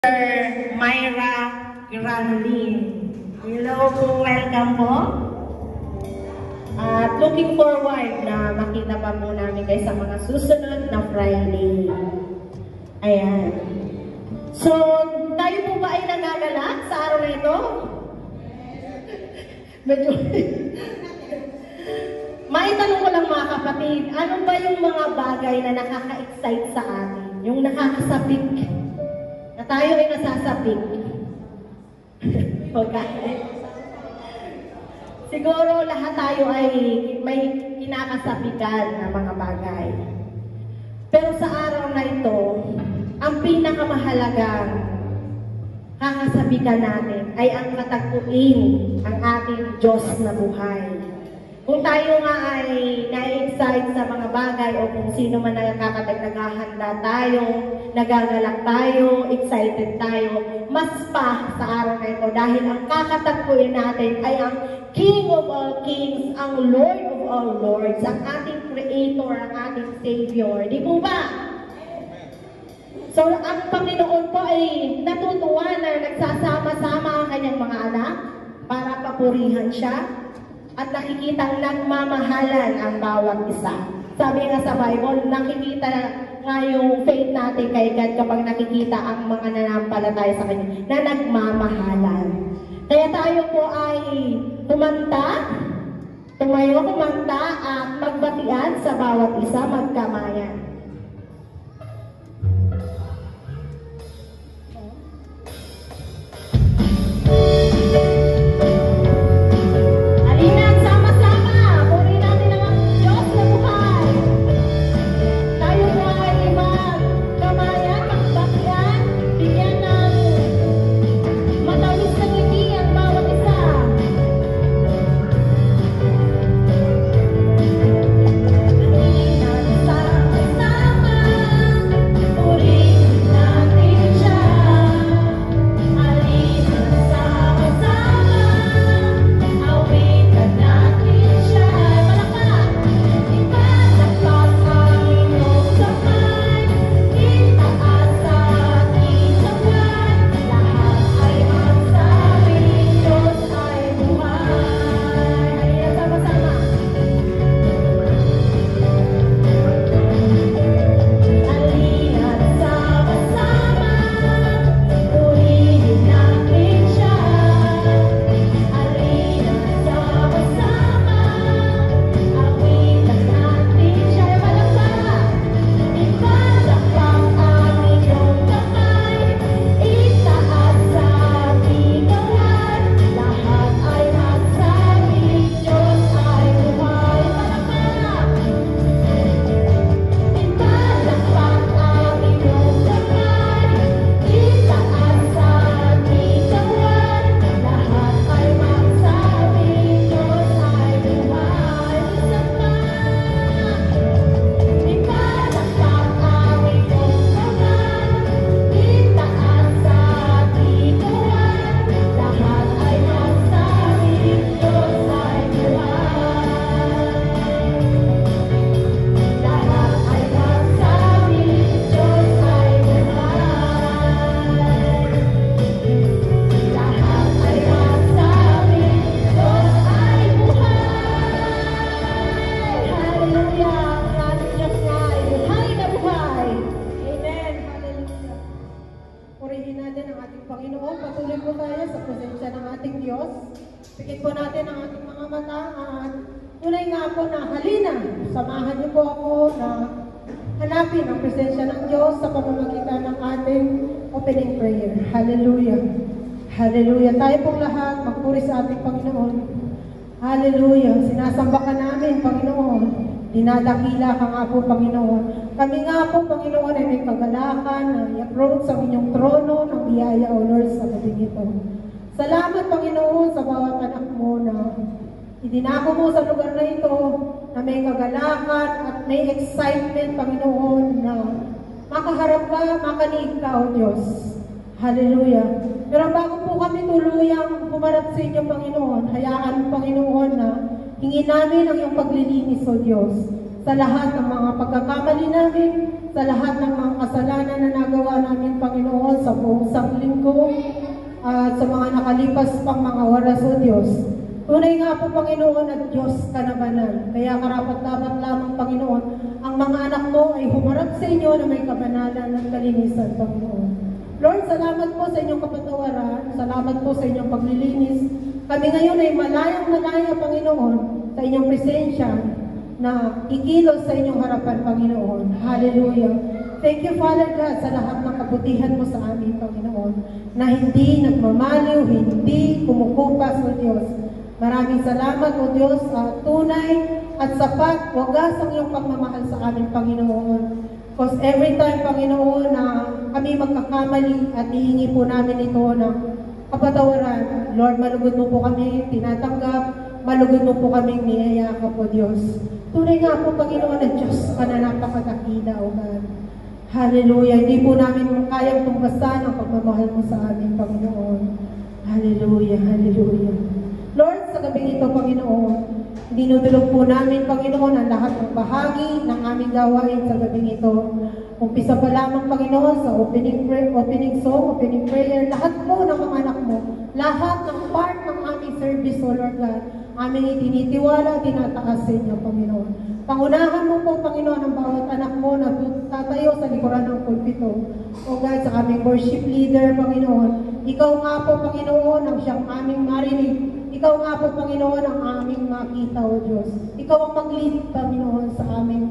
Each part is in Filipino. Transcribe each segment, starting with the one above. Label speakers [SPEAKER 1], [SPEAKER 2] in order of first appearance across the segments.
[SPEAKER 1] Myra Granolin. Hello po, welcome po. At looking forward na makita pa po namin kayo sa mga susunod na Friday. Ayan. So, tayo po ba ay nagagalak sa araw na ito? Medyo... Maitanong ko lang mga kapatid, ano ba yung mga bagay na nakaka-excite sa atin? Yung nakakasabik? Na tayo ay nasasabik? Okay. Siguro lahat tayo ay may kinakasabikan na mga bagay. Pero sa araw na ito, ang pinakamahalagang kakasabikan natin ay ang katagpuin ang ating Diyos na buhay. Kung tayo nga ay na-excite sa mga bagay o kung sino man nagkakadagdagahanda tayo, nagagalak tayo, excited tayo, mas pa sa araw na ito dahil ang kakatagpuin natin ay ang King of all Kings, ang Lord of all Lords, ang ating Creator, ang ating Savior. Di po ba? So, ang Panginoon po ay natutuwa na nagsasama-sama ang kanyang mga anak para papurihan siya. At nakikitang nagmamahalan ang bawat isa. Sabi nga sa Bible, nakikita nga yung faith natin kay God kapag nakikita ang mga nanampalataya sa Kanya na nagmamahalan. Kaya tayo po ay tumayo kumanta at magbatian sa bawat isa, magkamayan. Hallelujah. Tayo pong lahat, magpuri sa ating Panginoon. Hallelujah. Sinasamba ka namin, Panginoon. Dinadakila ka nga po, Panginoon. Kami nga po, Panginoon, ay may kagalakan na i-approach sa inyong trono ng biyaya, O Lord, sa gabi ito. Salamat, Panginoon, sa bawat anak mo na idinako mo sa lugar na ito na may kagalakan at may excitement, Panginoon, na makaharap ka, makanig ka, O Diyos. Hallelujah. Pero bago po kami tuluyang pumarap sa inyo, Panginoon, hayaan mo, Panginoon, na hingin namin ang iyong paglilinis, O Diyos.
[SPEAKER 2] sa lahat ng mga pagkakamali namin, sa lahat ng mga kasalanan na nagawa namin, Panginoon, sa buong sanglinggo, at sa mga nakalipas pang mga oras, O Diyos. Tunay nga po, Panginoon, at Diyos ka na banal. Kaya karapat-dapat lamang, Panginoon, ang mga anak mo ay humarap sa inyo na may kabanalan at kalinisan, Panginoon. Lord, salamat po sa inyong kapatawaran. Salamat po sa inyong paglilinis. Kami ngayon ay malayang-malaya, Panginoon, sa inyong presensya na ikilos sa inyong harapan, Panginoon. Hallelujah. Thank you, Father God, sa lahat ng kabutihan mo sa amin, Panginoon, na hindi nagmamaliw, hindi kumukupas, O Diyos. Maraming salamat, O Diyos, tunay at sapat, wagas ang iyong pagmamahal sa amin, Panginoon. Because every time, Panginoon, na kami magkakamali at ihingi po namin ito ng kapatawaran, Lord, malugod mo po kami tinatanggap, malugod mo po kaming niyayakap, O Diyos. Tunay nga po, Panginoon, na Diyos ka na napakadakila, O God. Hallelujah. Hindi po namin kayang tumbasan ang pagmamahal mo sa amin, Panginoon. Hallelujah, hallelujah. Lord, sa gabing ito, Panginoon, dinudulog po namin, Panginoon, ang lahat ng bahagi ng aming gawain sa gabing ito. Umpisa pa lamang, Panginoon, sa opening song, opening prayer, lahat po ng mga anak mo, lahat ng part ng aming service, O Lord God, aming itinitiwala, tinataas sa inyo, Panginoon. Pangunahan mo po, Panginoon, ang bawat anak mo na tatayo sa likuran ng pulpito. O God, sa aming worship leader, Panginoon, ikaw nga po, Panginoon, ang siyang aming marinig. Ikaw nga po, Panginoon, ang aming makita, O Diyos. Ikaw ang mag-lead, Panginoon, sa aming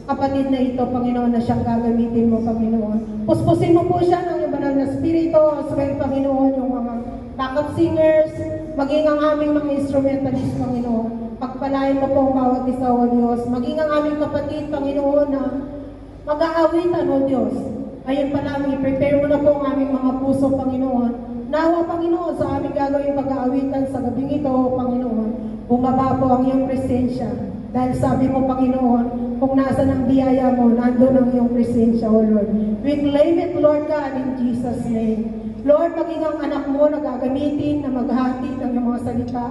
[SPEAKER 2] kapatid na ito, Panginoon, na siyang gagamitin mo, Panginoon. Puspusin mo po siya ng iyong banal na spirito, as well, Panginoon, yung mga backup singers, maging ang aming mga instrumentalist, Panginoon. Pagpalain mo po ang bawat isa, O Diyos. Maging ang aming kapatid, Panginoon, na mag-aawitan, O Diyos. Ayun pa namin, i-prepare mo na po ang aming mga puso, Panginoon. Nawa, Panginoon, sa aming gagawin pag-aawitan sa gabing ito, Panginoon, bumaba po ang iyong presensya. Dahil sabi mo, Panginoon, kung nasan ang biyaya mo, nandun ang iyong presensya, O Lord. We claim it, Lord God, in Jesus' name. Lord, maging ang anak mo na gagamitin, na maghatid ng iyong mga salita.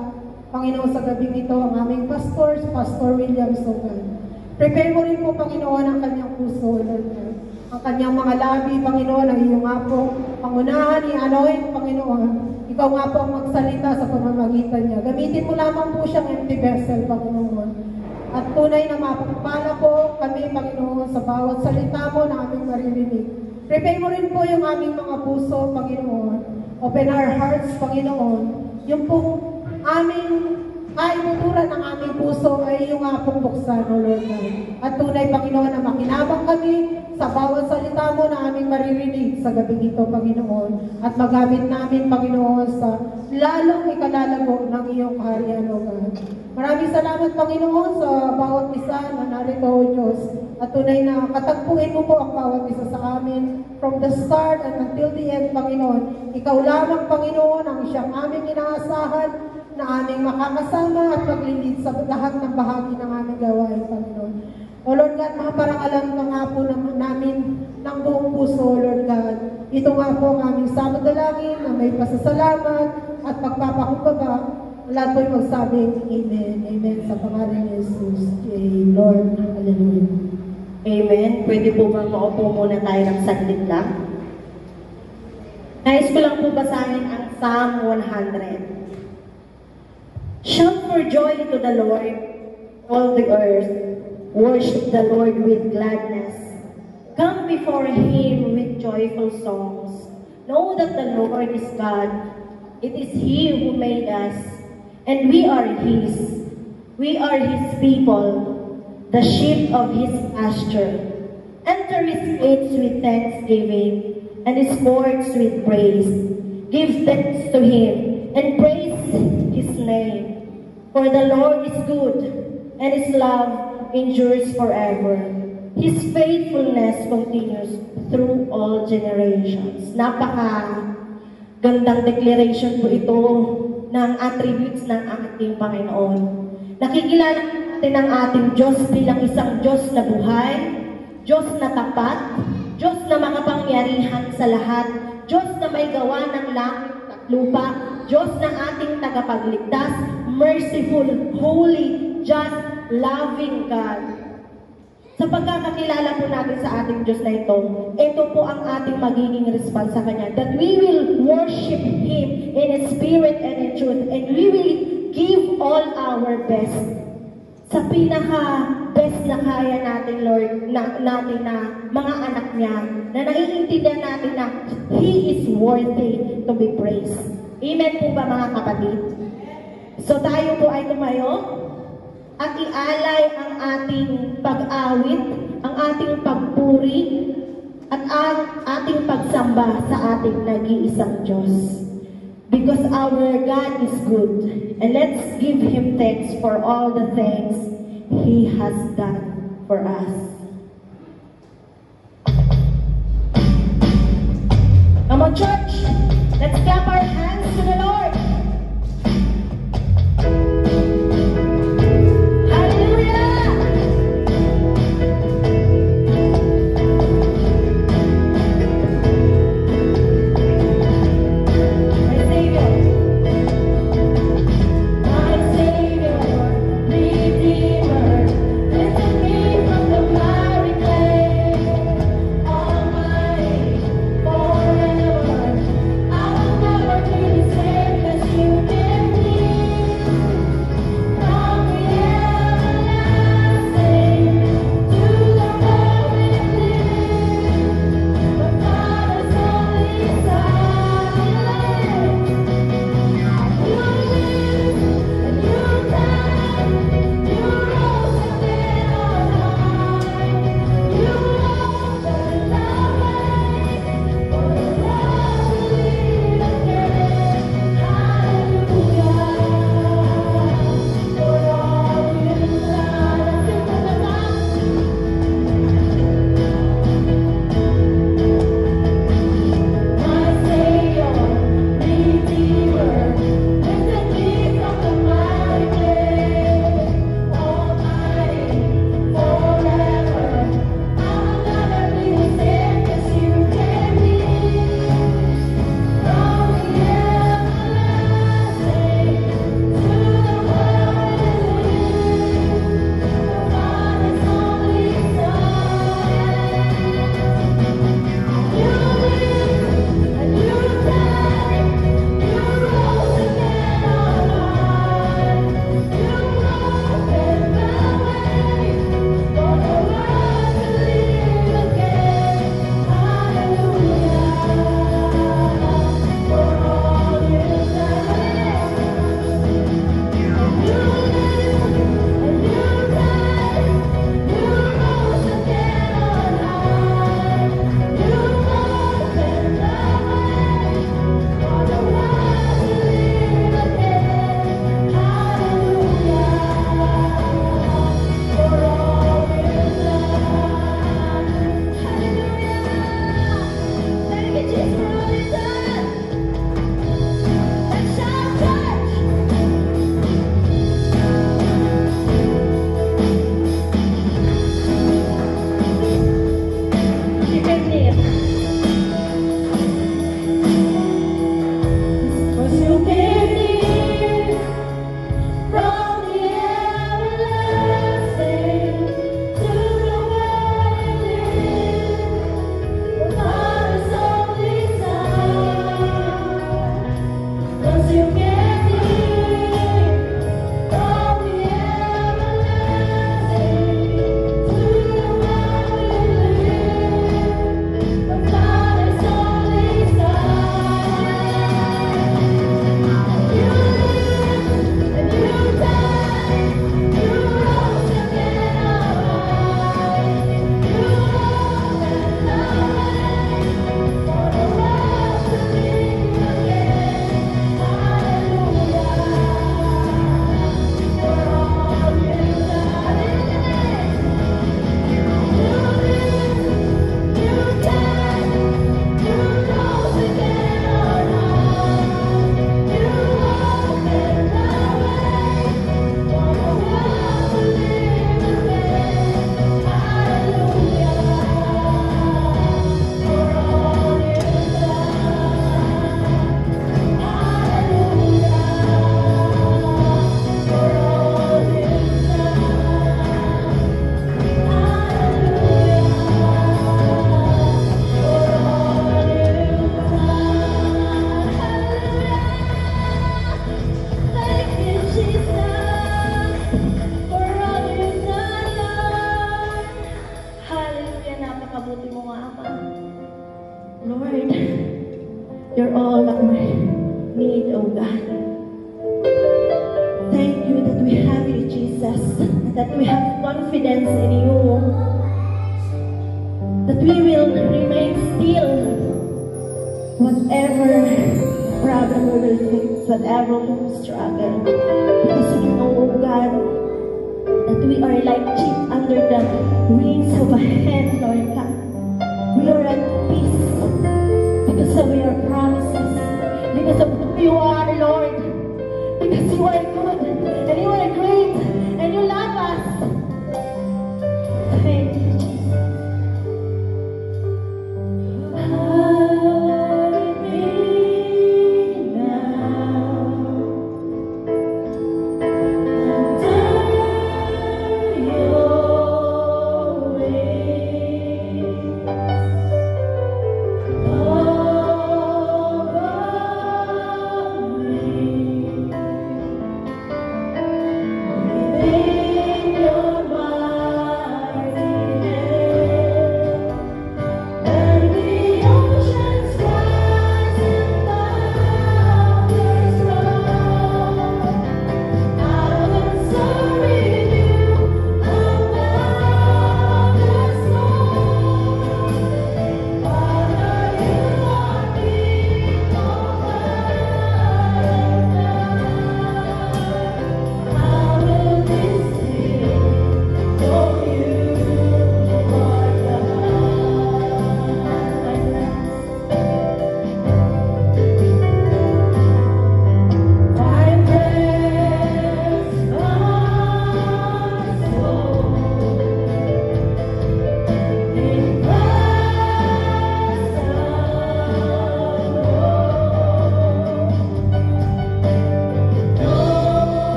[SPEAKER 2] Panginoon, sa gabing ito, ang aming pastors, Pastor William Sogan. Prepare mo rin po, Panginoon, ang kanyang puso, Lord God. Ang kanyang mga labi, Panginoon, ang iyong nga po, pangunahan, i-anoint, Panginoon. Ikaw nga po ang magsalita sa pamamagitan niya. Gamitin mo lamang po siyang empty vessel, Panginoon. At tunay na mapagpala po kami, Panginoon, sa bawat salita mo na aming maririnig. Prepare mo rin po yung aming mga puso, Panginoon. Open our hearts, Panginoon. Yung po aming kaibuturan ng aming puso ay yung nga pong buksan, O Lord God. At tunay, Panginoon, na makinabang kami sa bawat salita mo na aming maririnig sa gabing ito, Panginoon. At magamit namin, Panginoon, sa lalong ikalalago ng iyong kaharian, O God. Maraming salamat, Panginoon, sa bawat isa na narito, O Diyos. At tunay na katagpuin mo po ang bawat isa sa amin from the start and until the end, Panginoon. Ikaw lamang, Panginoon, ang siyang aming inaasahan na aming makakasama at maglilid sa lahat ng bahagi ng aming gawain, Panginoon. O Lord God, makaparangalan ka nga po namin ng buong puso, O Lord God. Ito nga po ang aming samad-dalangin na may pasasalamat at pagpapakumbaba. Lahat po'y magsabing Amen. Amen sa pangalan ni Jesus. Lord, hallelujah.
[SPEAKER 1] Amen. Pwede po ba maupo muna tayo ng saglit lang? Nais ko lang po basahin ang Psalm 100. Shout for joy to the Lord, all the earth. Worship the Lord with gladness. Come before Him with joyful songs. Know that the Lord is God. It is He who made us, and we are His. We are His people, the sheep of His pasture. Enter His gates with thanksgiving, and His courts with praise. Give thanks to Him, and praise His name. For the Lord is good, and His love endures forever. His faithfulness continues through all generations. Napaka-gandang declaration po ito ng attributes ng ating Panginoon. Nakikilala natin ang ating Diyos bilang isang Diyos na buhay, Diyos na tapat, Diyos na makapangyarihan sa lahat, Diyos na may gawa ng langit at lupa, Diyos na ating tagapagligtas, merciful, holy, just, loving God. Sa pagkakakilala po natin sa ating Diyos na ito po ang ating magiging response sa Kanya. That we will worship Him in spirit and in truth. And we will give all our best. Sa pinaka-best na kaya natin, Lord, natin na mga anak niya, na naiintindihan natin na He is worthy to be praised. Amen po ba mga kapatid? So tayo po ay tumayo at ialay ang ating pag-awit, ang ating pagpuri, at ang ating pagsamba sa ating nag-iisang Diyos. Because our God is good. And let's give Him thanks for all the things He has done for us. Come on, church! Let's clap our hands to the Lord!
[SPEAKER 3] Forever, I will never be the same.
[SPEAKER 1] You're all that we need, oh God. Thank you that we have you, Jesus, that we have confidence in you, that we will remain still, whatever problem we will face, whatever we will struggle, because we know, oh God, that we are like sheep under the wings of a hen, Lord God. We are at peace